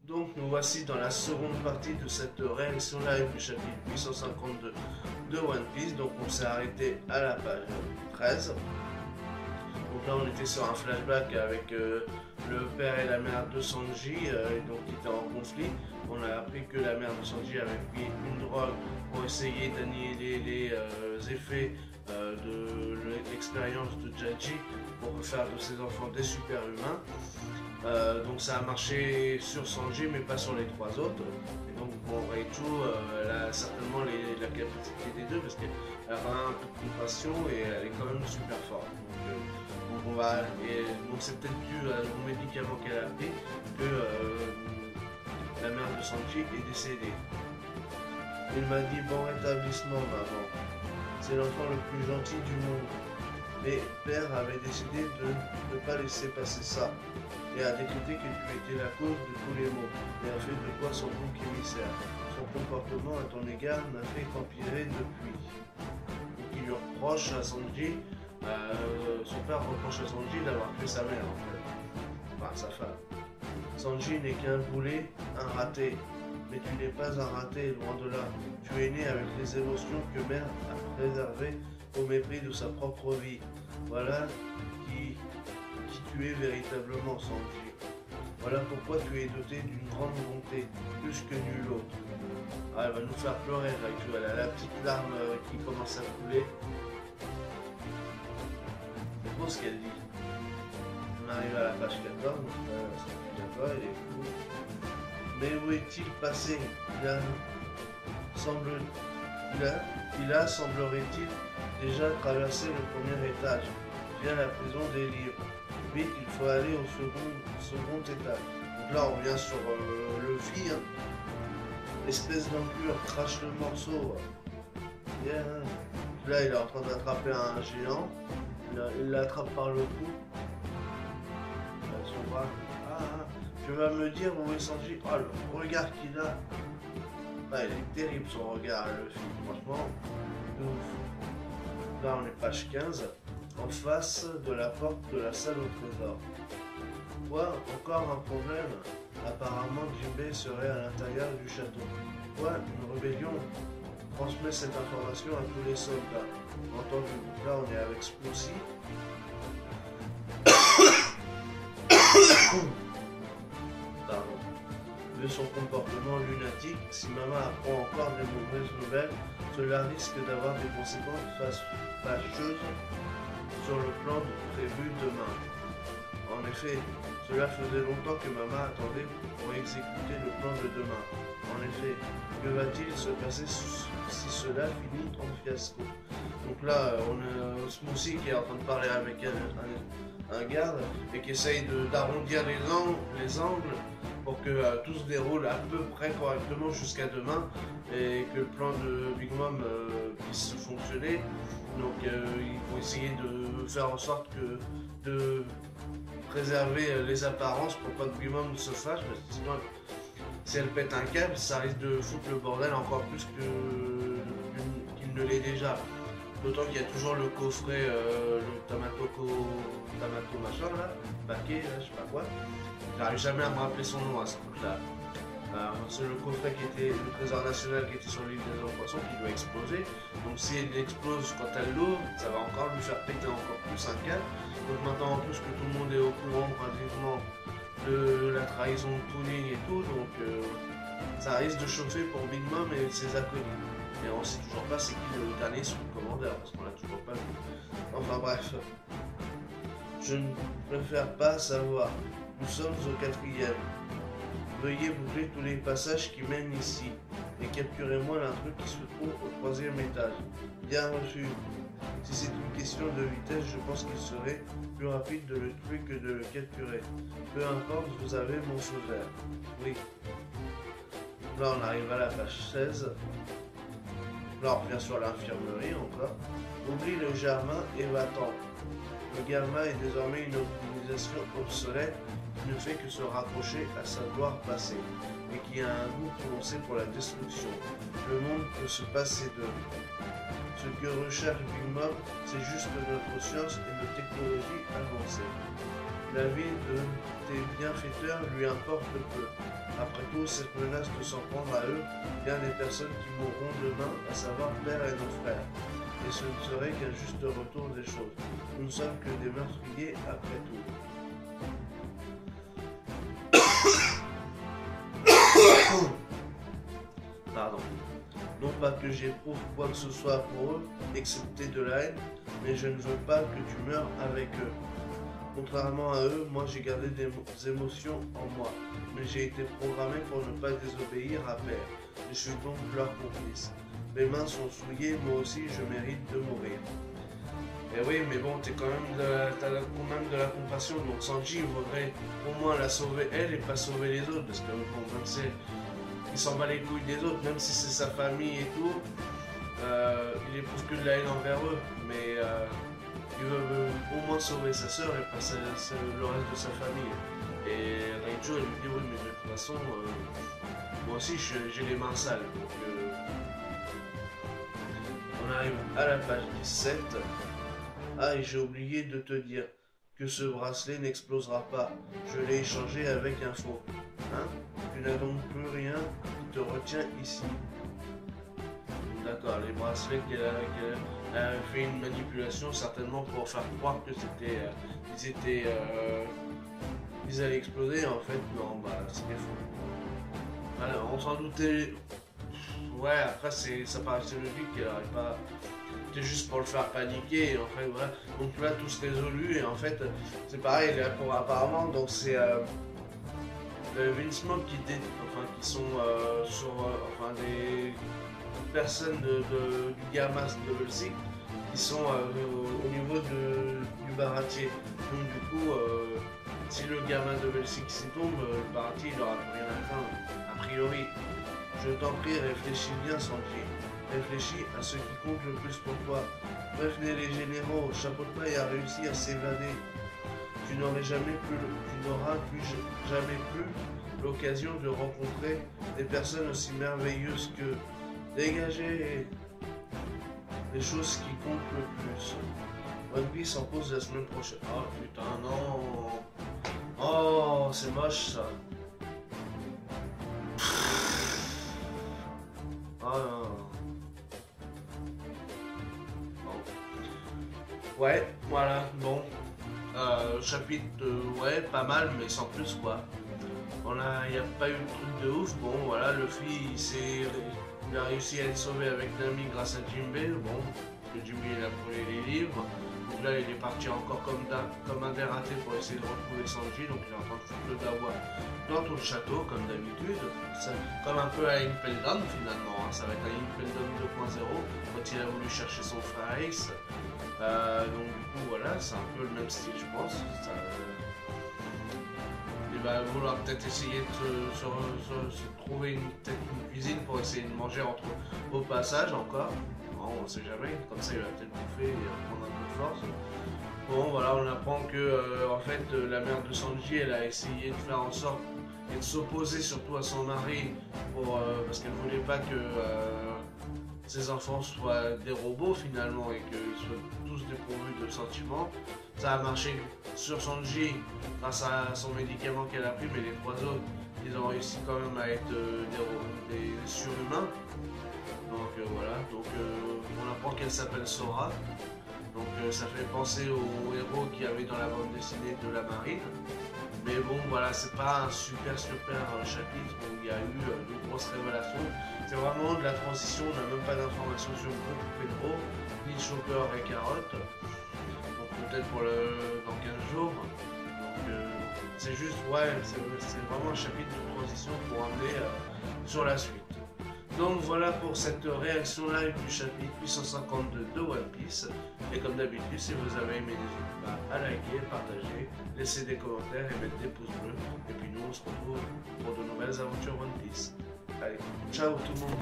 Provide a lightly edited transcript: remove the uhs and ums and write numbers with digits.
Donc nous voici dans la seconde partie de cette réaction live du chapitre 852 de One Piece. Donc on s'est arrêté à la page 13. Donc là on était sur un flashback avec le père et la mère de Sanji, donc qui étaient en conflit. On a appris que la mère de Sanji avait pris une drogue pour essayer d'annihiler les effets de l'expérience de Jaji pour faire de ses enfants des super-humains. Donc ça a marché sur Sanji mais pas sur les trois autres. Et donc bon, Reichu elle a certainement la capacité des deux parce qu'elle a un peu de compassion et elle est quand même super forte. Donc c'est peut-être dû au médicament qu'elle a pris que la mère de Sanji est décédée. Il m'a dit bon rétablissement maman. C'est l'enfant le plus gentil du monde. Mais père avait décidé de ne pas laisser passer ça et a décrété que tu étais la cause de tous les maux et a fait de toi son bouc émissaire. Son comportement à ton égard n'a fait qu'empirer depuis. Donc il lui reproche à Sanji, son père reproche à Sanji d'avoir tué sa mère en fait, enfin sa femme. Sanji n'est qu'un boulet, un raté. Mais tu n'es pas un raté, loin de là. Tu es né avec les émotions que mère a préservées au mépris de sa propre vie. Voilà qui tu es véritablement, Sanji. Voilà pourquoi tu es doté d'une grande bonté, plus que nul autre. Ah, elle va nous faire pleurer, Raichu. Elle a la petite larme qui commence à couler. C'est beau ce qu'elle dit. On arrive à la page 14, ça il est fou. Mais où est-il passé? Il a, semblerait-il, déjà traversé le premier étage, via la prison des livres. Vite, il faut aller au second étage. Donc là, on revient sur Luffy. Hein. Espèce d'empure, crache le morceau. Yeah. Là, il est en train d'attraper un géant. Il l'attrape par le cou. Son bras. Tu vas me dire où est Sanji? Oh, le regard qu'il a. Ah, il est terrible son regard, le film, franchement. De ouf. Là, on est page 15, en face de la porte de la salle au trésor. Quoi? Encore un problème? Apparemment, Jinbei serait à l'intérieur du château. Quoi? Une rébellion? Transmet cette information à tous les soldats. Entendu. Donc là, on est avec Spooksy. Pardon. De son comportement lunatique, si maman apprend encore des mauvaises nouvelles, cela risque d'avoir des conséquences fâcheuses sur le plan prévu demain. En effet, cela faisait longtemps que maman attendait pour exécuter le plan de demain. En effet, que va-t-il se passer si cela finit en fiasco? Donc là, on a Smoothie qui est en train de parler avec un garde et qui essaye d'arrondir les angles pour que tout se déroule à peu près correctement jusqu'à demain et que le plan de Big Mom puisse fonctionner. Donc il faut essayer de faire en sorte de préserver les apparences pour pas que Big Mom se fâche, parce que sinon si elle pète un câble, ça risque de foutre le bordel encore plus qu'il ne l'est déjà. D'autant qu'il y a toujours le coffret, le Tamato machin là, Baké, là, je sais pas quoi. J'arrive jamais à me rappeler son nom à ce truc-là. C'est le coffret qui était le trésor national qui était sur l'île des poissons qui doit exploser. Donc si elle explose quand elle l'ouvre, ça va encore lui faire péter encore plus un câble. Donc maintenant en plus que tout le monde est au courant pratiquement de la trahison de Tooling et tout, donc ça risque de chauffer pour Big Mom et ses acolytes. Et on sait toujours pas c'est qui le dernier sous le commandeur, parce qu'on l'a toujours pas vu. Enfin bref. Je ne préfère pas savoir. Nous sommes au 4e. Veuillez boucler tous les passages qui mènent ici. Et capturez-moi l'intrus qui se trouve au 3e étage. Bien reçu. Si c'est une question de vitesse, je pense qu'il serait plus rapide de le tuer que de le capturer. Peu importe, vous avez mon feu vert. Oui. Là on arrive à la page 16. Là on revient sur l'infirmerie encore. Oublie le Germain et va-t'en. Le Gamma est désormais une organisation obsolète qui ne fait que se rapprocher à sa gloire passée, et qui a un goût prononcé pour la destruction. Le monde peut se passer d'eux. Ce que recherche Big Mom, c'est juste notre science et nos technologies avancées. La vie de tes bienfaiteurs lui importe peu. Après tout, cette menace de s'en prendre à eux vient des personnes qui mourront demain, à savoir père et nos frères. Et ce ne serait qu'un juste retour des choses. Nous ne sommes que des meurtriers après tout. Pardon. Non pas que j'éprouve quoi que ce soit pour eux, excepté de la haine, mais je ne veux pas que tu meurs avec eux. Contrairement à eux, moi j'ai gardé des émotions en moi, mais j'ai été programmé pour ne pas désobéir à Père. Je suis donc leur complice. Mes mains sont souillées, moi aussi je mérite de mourir. Et oui, mais bon, t'as quand même de la compassion, donc Sanji voudrait au moins la sauver elle et pas sauver les autres, parce que bon, même si il s'en bat les couilles des autres, même si c'est sa famille et tout, il éprouve que de la haine envers eux, mais il veut au moins sauver sa sœur et pas le reste de sa famille. Et Raijo, elle lui dit oui, mais de toute façon, moi aussi j'ai les mains sales, donc on arrive à la page 17. Ah, et j'ai oublié de te dire que ce bracelet n'explosera pas. Je l'ai échangé avec un faux. Hein? Tu n'as donc plus rien qui te retient ici. D'accord, les bracelets qu'elle a fait une manipulation certainement pour faire croire que ils allaient exploser. En fait, non, bah c'était faux. Voilà, on s'en doutait. Ouais, après ça paraissait logique qu'elle n'aurait pas. C'était juste pour le faire paniquer, et en fait voilà. Donc là tout se résolu et en fait c'est pareil là pour apparemment donc c'est Vince Smoke qui sont des personnes du Gamma Double Six qui sont au niveau du baratier. Donc du coup si le Gamma Double Six s'y tombe, le baratier il aura plus rien à craindre, a priori. Je t'en prie, réfléchis bien Sanji. Réfléchis à ce qui compte le plus pour toi. Prévenez les généraux, Chapeau-de-Paille a réussi à s'évader. Tu n'auras plus jamais l'occasion de rencontrer des personnes aussi merveilleuses que dégagez les choses qui comptent le plus. One Piece en pause la semaine prochaine. Oh putain non. Oh c'est moche ça. Oh non. Ouais, voilà, bon. Chapitre, ouais, pas mal, mais sans plus, quoi. Il n'y a pas eu de truc de ouf. Bon, voilà, Luffy, il a réussi à être sauvé avec Nami grâce à Jinbei. Bon, parce que Jinbei, il a brûlé les livres. Donc là, il est parti encore comme un dératé pour essayer de retrouver Sanji. Donc il est en train de foutre le dawa dans tout le château, comme d'habitude. Comme un peu à Impel Down, finalement. Hein. Ça va être un Impel Down 2.0, quand il a voulu chercher son frère Ace. Donc du coup voilà, c'est un peu le même style je pense. Il va vouloir peut-être essayer de se trouver peut-être une cuisine pour essayer de manger au passage encore. Bon, on sait jamais, comme ça il va peut-être bouffer et reprendre un peu de force. Bon voilà, on apprend que en fait la mère de Sanji elle a essayé de faire en sorte et de s'opposer surtout à son mari parce qu'elle voulait pas que ses enfants soient des robots finalement et qu'ils soient tous dépourvus de sentiments. Ça a marché sur Sanji grâce à son médicament qu'elle a pris, mais les trois autres, ils ont réussi quand même à être des surhumains. Donc voilà, donc on apprend qu'elle s'appelle Sora. Donc ça fait penser aux héros qu'il y avait dans la bande dessinée de la marine. Mais bon voilà, c'est pas un super chapitre où il y a eu de grosses révélations. C'est vraiment de la transition, on n'a même pas d'informations sur le groupe Pedro, ni Chopper et Carotte. Donc peut-être dans 15 jours. Donc c'est juste, ouais, c'est vraiment un chapitre de transition pour amener sur la suite. Donc voilà pour cette réaction live du chapitre 852 de One Piece. Et comme d'habitude, si vous avez aimé, n'hésitez pas à liker, partager, laisser des commentaires et mettre des pouces bleus. Et puis nous, on se retrouve pour de nouvelles aventures One Piece. Allez, ciao tout le monde!